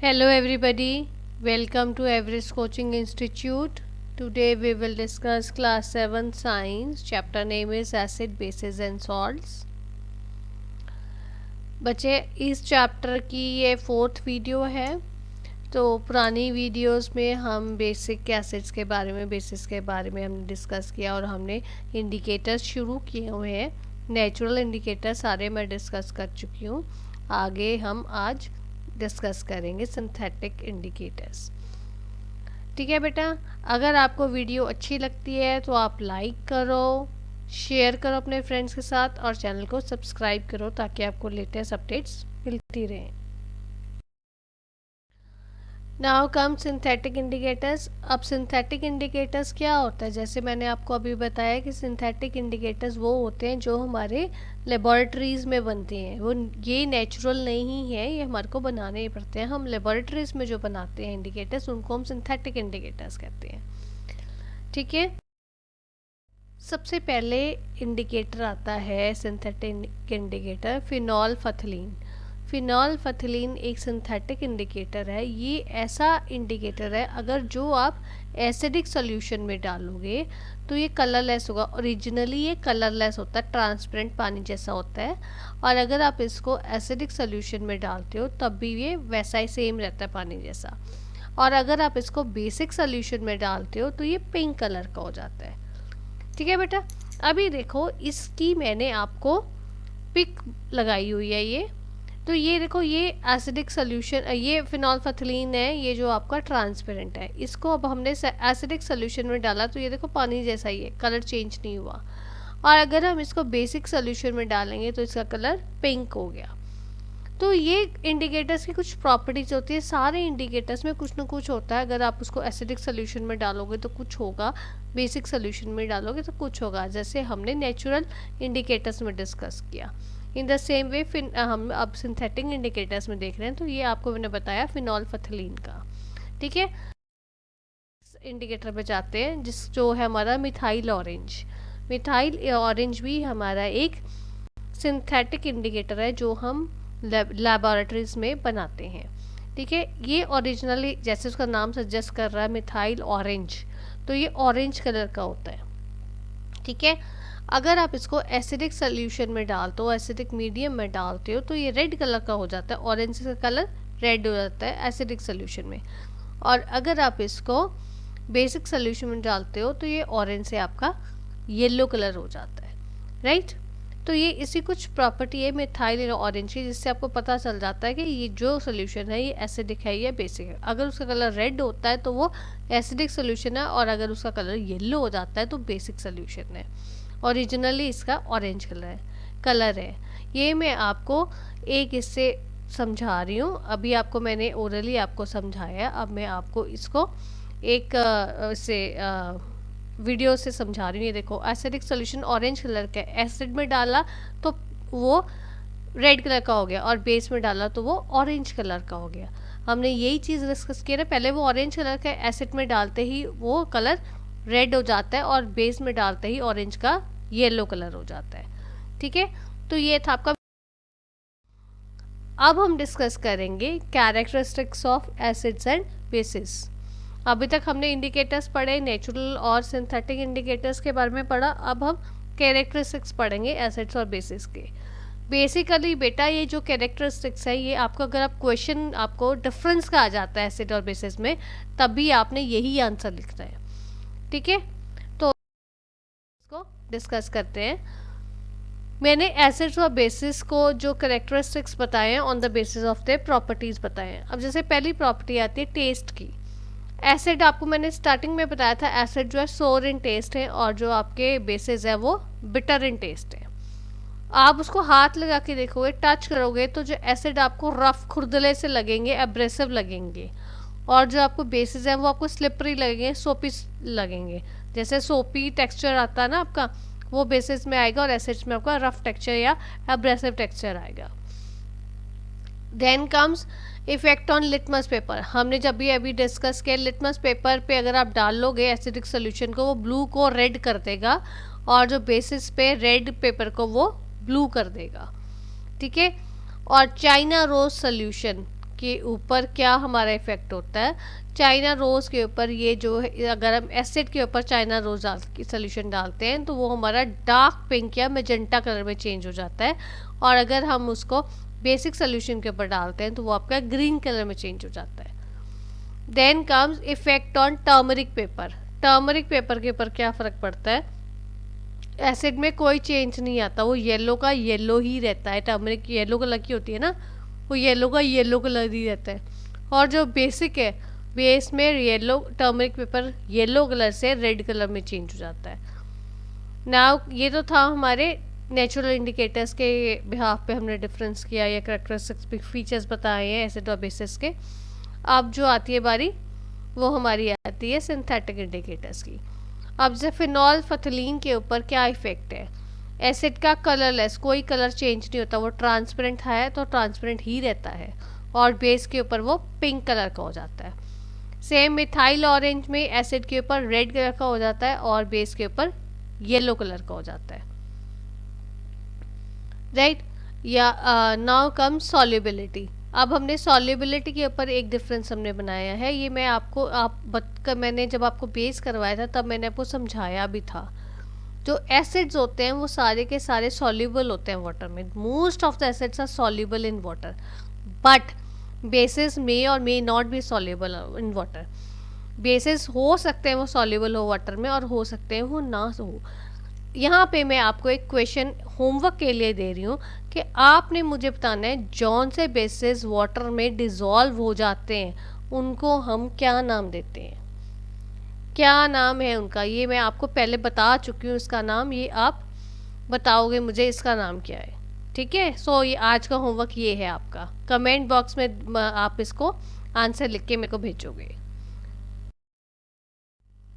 Hello everybody, welcome to Everest Coaching Institute. Today we will discuss class 7 science. Chapter name is acid, bases and salts. बच्चे इस chapter की ये 4th video है। तो पुरानी videos में हम बेसिक एसिड्स के बारे में, बेसिस के बारे में हमने डिस्कस किया और हमने इंडिकेटर्स शुरू किए हुए हैं। नेचुरल इंडिकेटर सारे मैं डिस्कस कर चुकी हूँ। आगे हम आज डिस्कस करेंगे सिंथेटिक इंडिकेटर्स। ठीक है बेटा, अगर आपको वीडियो अच्छी लगती है तो आप लाइक करो, शेयर करो अपने फ्रेंड्स के साथ और चैनल को सब्सक्राइब करो ताकि आपको लेटेस्ट अपडेट्स मिलती रहें। Now come synthetic indicators. अब सिंथेटिक इंडिकेटर्स क्या होता है? जैसे मैंने आपको अभी बताया कि सिंथेटिक इंडिकेटर्स वो होते हैं जो हमारे लेबॉरेटरीज़ में बनते हैं। वो ये नेचुरल नहीं है, ये हमारे को बनाने ही पड़ते हैं। हम लेबॉरेटरीज़ में जो बनाते हैं इंडिकेटर्स उनको हम सिंथेटिक इंडिकेटर्स कहते हैं। ठीक है, सबसे पहले इंडिकेटर आता है सिंथेटिक इंडिकेटर फिनॉल फथलीन। फिनॉल फथलीन एक सिंथेटिक इंडिकेटर है। ये ऐसा इंडिकेटर है अगर जो आप एसिडिक सॉल्यूशन में डालोगे तो ये कलरलेस होगा। ओरिजिनली ये कलरलेस होता है, ट्रांसपेरेंट पानी जैसा होता है। और अगर आप इसको एसिडिक सॉल्यूशन में डालते हो तब भी ये वैसा ही सेम रहता है, पानी जैसा। और अगर आप इसको बेसिक सॉल्यूशन में डालते हो तो ये पिंक कलर का हो जाता है। ठीक है बेटा, अभी देखो इसकी मैंने आपको पिक लगाई हुई है। ये तो ये देखो, ये एसिडिक सोल्यूशन, ये फिनॉल्फथलीन है, ये जो आपका ट्रांसपेरेंट है। इसको अब हमने एसिडिक सोल्यूशन में डाला तो ये देखो पानी जैसा ही है, कलर चेंज नहीं हुआ। और अगर हम इसको बेसिक सोल्यूशन में डालेंगे तो इसका कलर पिंक हो गया। तो ये इंडिकेटर्स की कुछ प्रॉपर्टीज होती है। सारे इंडिकेटर्स में कुछ ना कुछ होता है। अगर आप उसको एसिडिक सोल्यूशन में डालोगे तो कुछ होगा, बेसिक सोल्यूशन में डालोगे तो कुछ होगा, जैसे हमने नेचुरल इंडिकेटर्स में डिस्कस किया। इन द सेम वे हम अब सिंथेटिक इंडिकेटर्स में देख रहे हैं। तो ये आपको मैंने बताया फिनॉल्फथलीन का। ठीक है, इंडिकेटर पे जाते हैं जो है हमारा मिथाइल ऑरेंज। मिथाइल ऑरेंज भी हमारा एक सिंथेटिक इंडिकेटर है जो हम लैबोरेटरीज में बनाते हैं। ठीक है, ये ओरिजिनली जैसे उसका नाम सजेस्ट कर रहा है मिथाइल ऑरेंज, तो ये ऑरेंज कलर का होता है। ठीक है, अगर आप इसको एसिडिक सोल्यूशन में डालते हो, एसिडिक मीडियम में डालते हो तो ये रेड कलर का हो जाता है। ऑरेंज का कलर रेड हो जाता है एसिडिक सोल्यूशन में। और अगर आप इसको बेसिक सोल्यूशन में डालते हो तो ये ऑरेंज से आपका येलो कलर हो जाता है। राइट, तो ये इसी कुछ प्रॉपर्टी है मिथाइल ऑरेंज की, जिससे आपको पता चल जाता है कि ये जो सोल्यूशन है ये एसिडिक है या बेसिक है। अगर उसका कलर रेड होता है तो वो एसिडिक सोल्यूशन है, और अगर उसका कलर येलो हो जाता है तो बेसिक सोल्यूशन है। ओरिजिनली इसका ऑरेंज कलर है। ये मैं आपको एक इससे समझा रही हूँ। अभी आपको मैंने ओरली आपको समझाया, अब मैं आपको इसको एक से वीडियो से समझा रही हूँ। ये देखो, एसिडिक सोल्यूशन ऑरेंज कलर का है, एसिड में डाला तो वो रेड कलर का हो गया और बेस में डाला तो वो ऑरेंज कलर का हो गया। हमने यही चीज़ डिस्कस किया ना, पहले वो ऑरेंज कलर का एसिड में डालते ही वो कलर रेड हो जाता है और बेस में डालते ही ऑरेंज का येलो कलर हो जाता है। ठीक है, तो ये था आपका। अब हम डिस्कस करेंगे characteristics of acids and bases. अभी तक हमने इंडिकेटर्स पढ़े, नेचुरल और सिंथेटिक इंडिकेटर्स के बारे में पढ़ा। अब हम कैरेक्टरिस्टिक्स पढ़ेंगे एसिड्स और बेसिस के। बेसिकली बेटा ये जो कैरेक्टरिस्टिक्स है, ये आपको अगर आप क्वेश्चन आपको डिफरेंस का आ जाता है एसिड और बेसिस में, तब भी आपने यही आंसर लिखना है। ठीक है, तो इसको डिस्कस करते हैं। मैंने एसिड्स और बेसिस को जो कैरेक्टरिस्टिक्स बताए हैं on the basis of the properties बताए हैं। अब जैसे पहली प्रॉपर्टी आती है टेस्ट की। एसिड आपको मैंने स्टार्टिंग में बताया था, एसिड जो है सोर इन टेस्ट है और जो आपके बेसिस है वो बिटर इन टेस्ट है। आप उसको हाथ लगा के देखोगे, टच करोगे तो जो एसिड आपको रफ खुरदले से लगेंगे, एब्रेसिव लगेंगे, और जो आपको बेसिस है वो आपको स्लिपरी लगेंगे, सोपी लगेंगे। जैसे सोपी टेक्सचर आता है ना आपका, वो बेसिस में आएगा और एसिड्स में आपका रफ टेक्सचर या एब्रेसिव टेक्सचर आएगा। Then comes effect on litmus paper. हमने जब भी अभी डिस्कस किया, लिटमस पेपर पे अगर आप डाल लोगे एसिडिक सोल्यूशन को, वो ब्लू को रेड कर देगा, और जो बेसिस पे रेड पेपर को वो ब्लू कर देगा। ठीक है, और चाइना रोज सोल्यूशन के ऊपर क्या हमारा इफ़ेक्ट होता है, चाइना रोज़ के ऊपर ये जो है, अगर हम एसिड के ऊपर चाइना रोज़ सोल्यूशन डालते हैं तो वो हमारा डार्क पिंक या मेजेंटा कलर में चेंज हो जाता है, और अगर हम उसको बेसिक सोल्यूशन के ऊपर डालते हैं तो वो आपका ग्रीन कलर में चेंज हो जाता है। Then comes effect on turmeric paper. Turmeric paper के ऊपर क्या फ़र्क पड़ता है, एसिड में कोई चेंज नहीं आता, वो येलो का येलो ही रहता है। टर्मरिक येलो कलर की होती है ना, वो येलो का येलो कलर ही रहता है। और जो बेसिक है, बेस में yellow turmeric paper yellow colour से रेड कलर में चेंज हो जाता है। नाउ ये तो था हमारे नेचुरल इंडिकेटर्स के बिहाफ पे हमने डिफरेंस किया या करेक्टरिस्टिक्स फीचर्स बताए हैं एसिड और बेसिस के। अब जो आती है बारी वो हमारी आती है सिंथेटिक इंडिकेटर्स की। अब जैसे फिनॉल फथलीन के ऊपर क्या इफेक्ट है, एसिड का कलरलेस, कोई कलर चेंज नहीं होता, वो ट्रांसपेरेंट है तो ट्रांसपेरेंट ही रहता है, और बेस के ऊपर वो पिंक कलर का हो जाता है। सेम मिथाइल ऑरेंज में एसिड के ऊपर रेड कलर का हो जाता है और बेस के ऊपर येलो कलर का हो जाता है, राइट। या नाउ कम सॉल्युबिलिटी। अब हमने सॉल्युबिलिटी के ऊपर एक डिफरेंस हमने बनाया है, ये मैं आपको मैंने जब आपको बेस करवाया था तब मैंने आपको समझाया भी था। जो एसिड्स होते हैं वो सारे के सारे सॉल्युबल होते हैं वाटर में, most of the acids are soluble in water, but bases may or may not be soluble in water. Bases हो सकते हैं वो सॉल्युबल हो वाटर में और हो सकते हैं वो ना हो। यहाँ पे मैं आपको एक क्वेश्चन होमवर्क के लिए दे रही हूँ कि आपने मुझे बताना है जौन से बेसिस वाटर में डिज़ोल्व हो जाते हैं उनको हम क्या नाम देते हैं, क्या नाम है उनका। ये मैं आपको पहले बता चुकी हूँ इसका नाम, ये आप बताओगे मुझे इसका नाम क्या है, ठीक है। सो ये आज का होमवर्क ये है आपका, कमेंट बॉक्स में आप इसको आंसर लिख के मेरे को भेजोगे।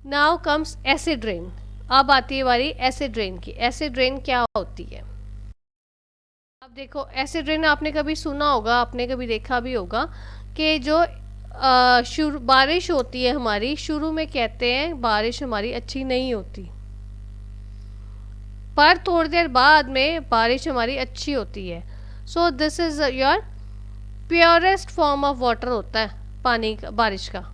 Now comes acid rain. अब आती है बारी एसिड रेन की। एसिड रेन क्या होती है, अब देखो एसिड रेन आपने कभी सुना होगा, आपने कभी देखा भी होगा कि जो शुरू बारिश होती है हमारी, शुरू में कहते हैं बारिश हमारी अच्छी नहीं होती, पर थोड़ी देर बाद में बारिश हमारी अच्छी होती है। So this is your purest form of water होता है पानी का, बारिश का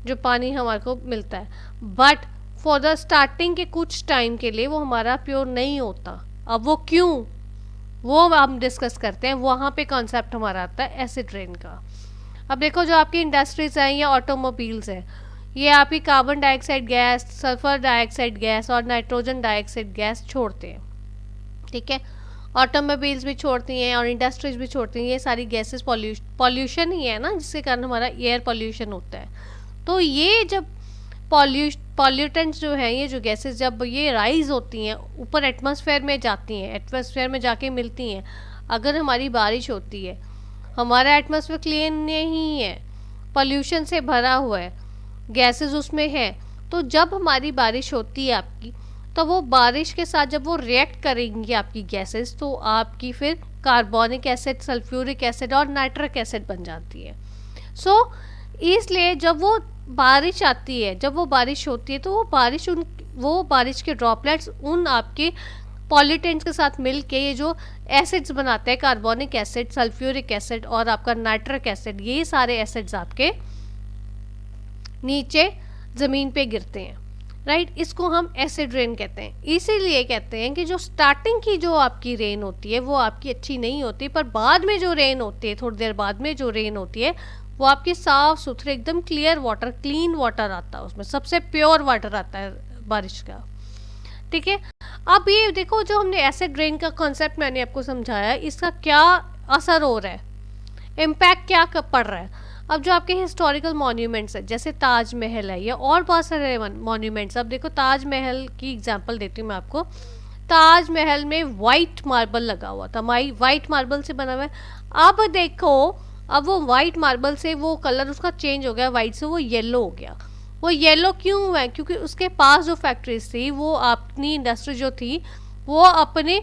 जो पानी हमारे को मिलता है, बट फॉर द स्टार्टिंग के कुछ टाइम के लिए वो हमारा प्योर नहीं होता। अब वो क्यों, वो हम डिस्कस करते हैं, वहाँ पे कॉन्सेप्ट हमारा आता है एसिड रेन का। अब देखो जो आपकी इंडस्ट्रीज हैं या ऑटोमोबाइल्स हैं, ये आपकी carbon dioxide gas, sulphur dioxide gas और नाइट्रोजन डाइऑक्साइड गैस छोड़ते हैं, ठीक है। ऑटोमोबाइल्स भी छोड़ती हैं और इंडस्ट्रीज भी छोड़ती हैं, ये सारी गैसेस पॉल्यूशन ही है ना, जिसके कारण हमारा एयर पॉल्यूशन होता है। तो ये जब पॉल्यूटेंट्स जो हैं, ये जो गैसेस जब ये राइज होती हैं ऊपर एटमॉस्फेयर में जाती हैं, एटमॉस्फेयर में जाके मिलती हैं, अगर हमारी बारिश होती है, हमारा एटमॉस्फेयर क्लीन नहीं है, पॉल्यूशन से भरा हुआ है, गैसेस उसमें हैं, तो जब हमारी बारिश होती है आपकी, तो वो बारिश के साथ जब वो रिएक्ट करेंगी आपकी गैसेस, तो आपकी फिर कार्बोनिक एसिड, सल्फ्यूरिक एसिड और नाइट्रिक एसिड बन जाती है। सो इसलिए जब वो बारिश आती है, जब वो बारिश होती है, तो वो बारिश के ड्रॉपलेट्स उन आपके पॉल्यूटेंट्स के साथ मिल के ये जो एसिड्स बनाते हैं, कार्बोनिक एसिड, सल्फ्यूरिक एसिड और आपका नाइट्रिक एसिड, ये सारे एसिड्स आपके नीचे ज़मीन पे गिरते हैं, राइट। इसको हम एसिड रेन कहते हैं। इसीलिए कहते हैं कि जो स्टार्टिंग की जो आपकी रेन होती है वो आपकी अच्छी नहीं होती, पर बाद में जो रेन होती है, थोड़ी देर बाद में जो रेन होती है, वो आपकी साफ़ सुथरे एकदम क्लियर वाटर, क्लीन वाटर आता है, उसमें सबसे प्योर वाटर आता है बारिश का, ठीक है। अब ये देखो जो हमने एसिड रेन का कॉन्सेप्ट मैंने आपको समझाया, इसका क्या असर हो रहा है, इम्पैक्ट क्या पड़ रहा है। अब जो आपके हिस्टोरिकल मॉन्यूमेंट्स है, जैसे ताजमहल है या और बहुत सारे मॉन्यूमेंट्स, अब देखो ताजमहल की एग्जांपल देती हूँ मैं आपको। ताजमहल में वाइट मार्बल लगा हुआ था, वाइट मार्बल से बना हुआ है। अब देखो, अब वो वाइट मार्बल से वो कलर उसका चेंज हो गया, वाइट से वो येलो हो गया। वो येलो क्यों हुआ है, क्योंकि उसके पास जो फैक्ट्रीज थी, वो अपनी इंडस्ट्री जो थी, वो अपने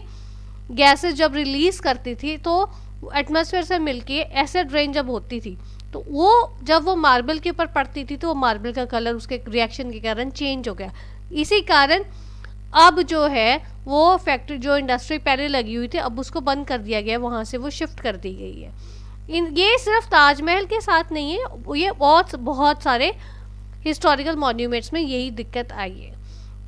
गैसेस जब रिलीज़ करती थी, तो एटमॉस्फेयर से मिलके एसिड रेन जब होती थी, तो वो जब वो मार्बल के ऊपर पड़ती थी, तो वो मार्बल का कलर उसके रिएक्शन के कारण चेंज हो गया। इसी कारण अब जो है वो फैक्ट्री, जो इंडस्ट्री पहले लगी हुई थी, अब उसको बंद कर दिया गया, वहाँ से वो शिफ्ट कर दी गई है। ये सिर्फ ताजमहल के साथ नहीं है, ये बहुत बहुत सारे हिस्टोरिकल मॉन्यूमेंट्स में यही दिक्कत आई है।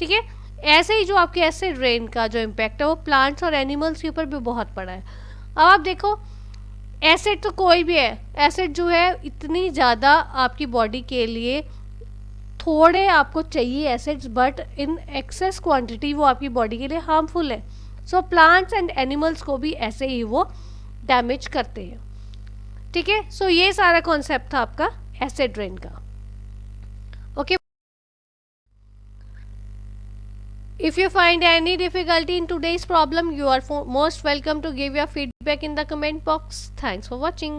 ठीक है, ऐसे ही जो आपके एसिड रेन का जो इम्पैक्ट है वो प्लांट्स और एनिमल्स के ऊपर भी बहुत पड़ा है। अब आप देखो, एसिड तो कोई भी है, एसिड जो है इतनी ज़्यादा आपकी बॉडी के लिए, थोड़े आपको चाहिए acids, but in axis quantity वो आपकी बॉडी के लिए हार्मफुल है। सो प्लांट्स एंड एनिमल्स को भी ऐसे ही वो डैमेज करते हैं। ठीक है, सो ये सारा कॉन्सेप्ट था आपका एसिड रेन का। Okay, if you find any difficulty in today's problem, you are most welcome to give your feedback in the comment box. Thanks for watching.